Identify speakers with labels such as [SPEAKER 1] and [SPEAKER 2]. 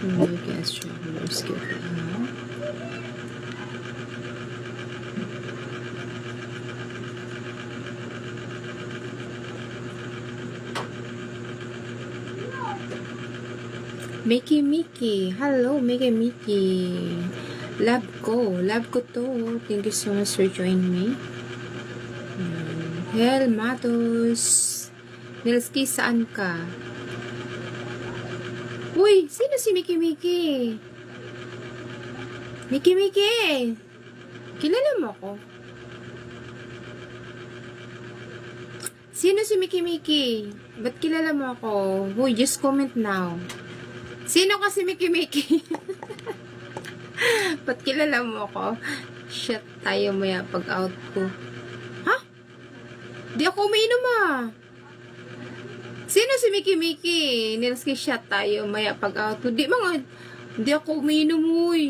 [SPEAKER 1] American Travelers Gift. Mickey. Hello, Mickey. Love ko to. Thank you so much for joining me. Hel Matos. Nilski, saan ka? Uy, sino si Mickey? Mickey! Kilala mo ako? Sino si Mickey? Ba't kilala mo ako? Uy, just comment now. Sino kasi Mickey? Ba't kilala mo ako? Shit, tayo maya pag out ko. Ha? Di ako umiinom ah. Sino si Mickey? Nilski, shot tayo maya pag out ko. Di ako umiinom uy.